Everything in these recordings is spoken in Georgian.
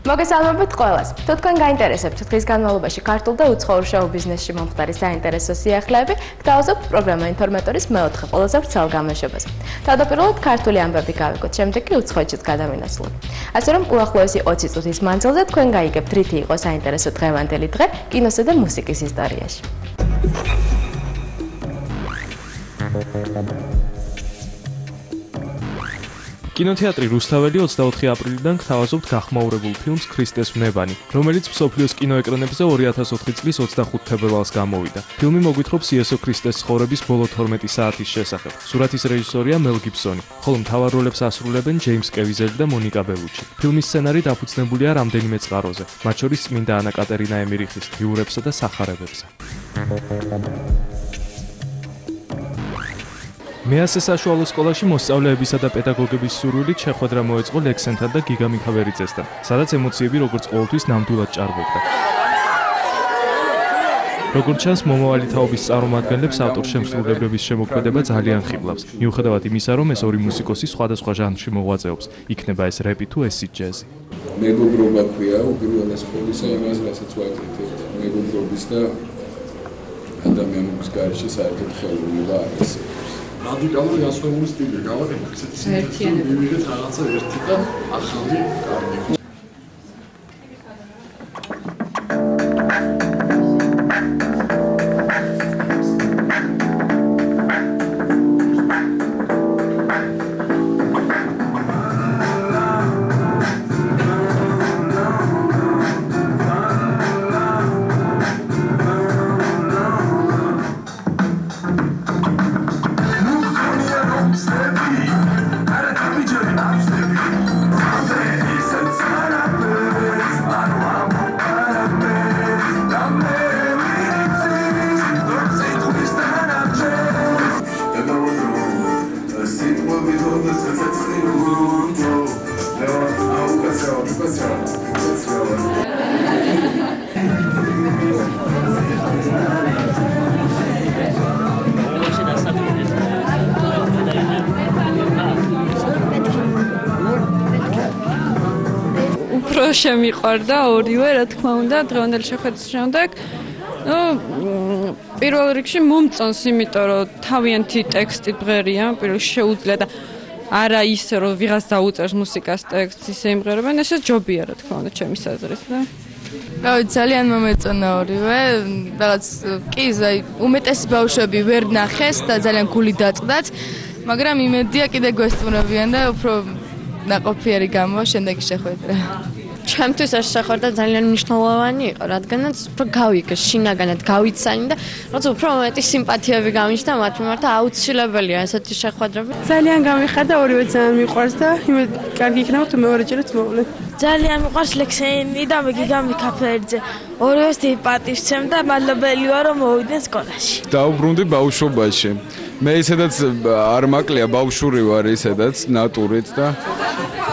მოგესალმებით ყველას. თუ თქვენ გაინტერესებთ დღის განმავლობაში ქართულ და უცხოურ შოუ ბიზნესში მომხდარი საინტერესო სიახლეები, გთავაზობთ პროგრამა ინფორმატორის მეოთხე ყველაზე ვრცელ გამოშვებას. თავდაპირველად ქართული ამბები გავიგოთ, შემდეგ კი უცხოეთშიც გადავინაცვლოთ. ასე რომ უახლოესი 20 წუთის მანძილზე თქვენ გაიგებთ რითი იყო საინტერესო დღევანდელი დღე კინოსა და მუსიკის ისტორიაში. კინოთეატრი რუსთაველი 24 აპრილიდან გთავაზობთ გახმაურებულ ფილმს ქრისტეს ვნებანი, რომელიც მსოფლიოს კინოეკრანებზე 2004 წლის 25 თებერვალს გამოვიდა. ფილმი მოგვითხრობს იესო ქრისტეს ცხოვრების ბოლო 12 საათის შესახებ. სურათის რეჟისორია მელ გიბსონი, ხოლო მთავარ როლებს ასრულებენ ჯეიმს კევიზელი და მონიკა ბელუჩი. ფილმის სცენარი დაფუძნებულია რამდენიმე წყაროზე, მათ შორის წმინდა ანა კატერინა ემირიხის დღიურებსა და სახარებებზე. მეასე საშუალო სკოლაში მოსწავლეებისა და პედაგოგების სურვილით შეხვედრა მოეწყო ლექსენთან და გიგა მიქავერიძესთან, სადაც ემოციები როგორც ყოველთვის ნამდვილად ჭარბობდა. როგორც ჩანს, მომავალი თაობის წარმომადგენლებს ავტორ-შემსრულებლების შემოქმედება ძალიან ხიბლავს, მიუხედავად იმისა, რომ ეს ორი მუსიკოსი სხვადასხვა ჟანრში მოღვაწეობს, იქნება ეს რეპი თუ ეს ჯაზი. მეგობრობა ქვია უპირველეს ყოვლისა იმას, რასაც ვაკეთებთ, მეგობრობის და ადამიანების გარეშე საერთოდ ხელოვნება არის. რადიკალური განსხვავებული სტილი გავაკეთე, ესეთი სინთეზი მივიღეთ რაღაცა ერთი და ახალი კარგი. უფრო შემიყვარდა ორივე, რა თქმა უნდა, დღევანდელი შეხვედრის შემდეგ. პირველ რიგში მომწონს, იმიტომ რომ თავიანთი ტექსტი ბღერია, პირველ შეუძლია და არა ისე რომ ვიღაც დაუწერს მუსიკას ტექსტს, ისე იმღერებენ, ესე ჯობია, რა თქმა უნდა, ჩემი აზრით და ძალიან მომეწონა ორივე, რაღაც კი, უმეტესი ბავშვები ვერ ნახეს და ძალიან გული დაწყდათ, მაგრამ იმედია კიდე გვესტუმრებიან და უფრო ნაყოფიერი გამოვა შემდეგი შეხვედრა. ჩემთვის ეს შეხვედრა ძალიან მნიშვნელოვანი იყო, რადგანაც უფრო გავიგე, შინაგანად გავიცანი და რაღაც უფრო მეტი სიმპათიები გამიჩნდა მათ მიმართ და აუცილებელია ესეთი შეხვედრები. ძალიან გამიხარდა, ორივე ძალიან მიყვარს და კარგი იქნება თუ მეორეჯერაც მოვლენ. ძალიან მიყვარს ლექსენი და გიგა მიქავერიძე. ორივეს დიდი პატივს ვცემ და მადლობელი ვარ რომ მოვიდნენ სკოლაში. დაუბრუნდი ბავშვობაში. მე ისედაც არ მაკლია ბავშვური ვარ ისედაც ნატურით და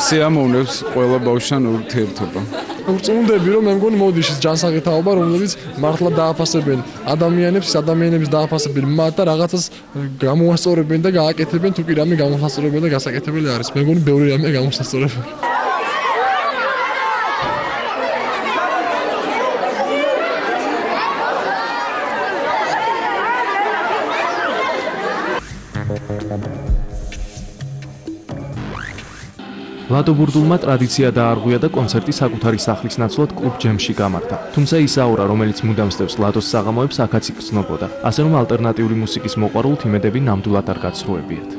სიამოვნებს ყველა ბავშვთან ურთიერთობა. ვწუნდები რომ მე მგონი მოდის ის ჯანსაღი თაობა, რომლებიც მართლა დააფასებენ ადამიანების დააფასებენ მათ და რაღაცას გამოასწორებენ და გააკეთებენ, თუ კი რამე გამოსასწორებელი და გასაკეთებელი არის. მე მგონი ბევრი რამე გამოსასწორებელი. ლადო ბურდულმა ტრადიცია დაარღვია და კონცერტი საკუთარი სახლის ნაცვლად კლუბ ჯემში გამართა. თუმცა ის აურა, რომელიც მუდამ სტევს ლადოს საღამოებს, აქაც იგრძნობოდა. ასე რომ ალტერნატიული მუსიკის მოყვარულთ იმედები ნამდვილად არ გაცრუებიათ.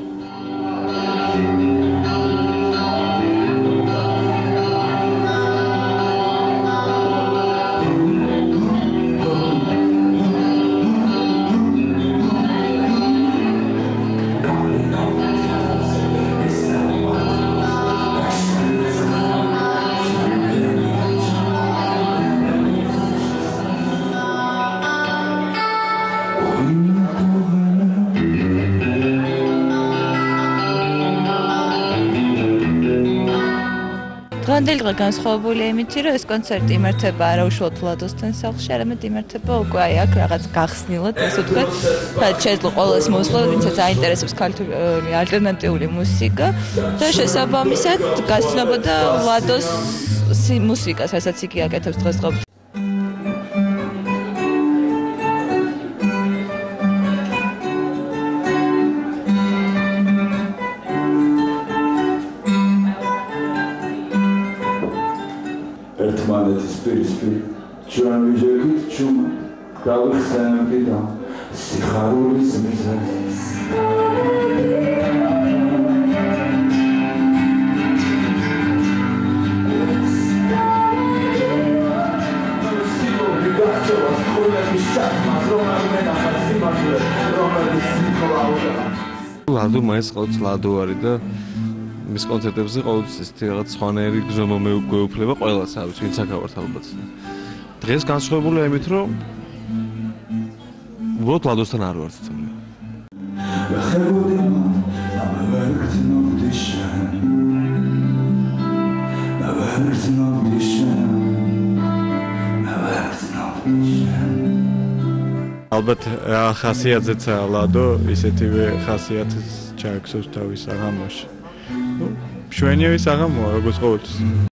დღევანდელი დღე განსხვავებულია იმით, რომ ეს კონცერტი იმართება არა უშუალოდ ლადოსთან სახლში, არამედ იმართება უკვე აი აქ რაღაც გახსნილად, ასე ვთქვათ, შეძლო ყოველს მოსვლა, ვინცაც აინტერესებს ალტერნატიული მუსიკა და შესაბამისად გასცნობოდა ლადოს მუსიკას, რასაც იგი აკეთებს დღესდღეობით. ერთმანეთის პირისპირ ჩვენ ვიჯექით ჩუმად გავიხსენებდი და სიხარულის მიზეზს ლადო მაინც ყოველთვის ლადო არის და მის კონცერტებზე ყოველთვის ისეთი რაღაც სხვანაირი გზნობა მეუგეუფლება ყველას არის, ვინც აქ ალბათ. დღეს განსხვავებულია იმით, რომ უბრალოდ ლადოსთან არ ვარ ცოტა. ალბათ ხასიათზეც ლადო ისეთივე ხასიათს ჩაექსოს თავის აღამოში. შვენიევის აღამოა როგორც ყოველთვის.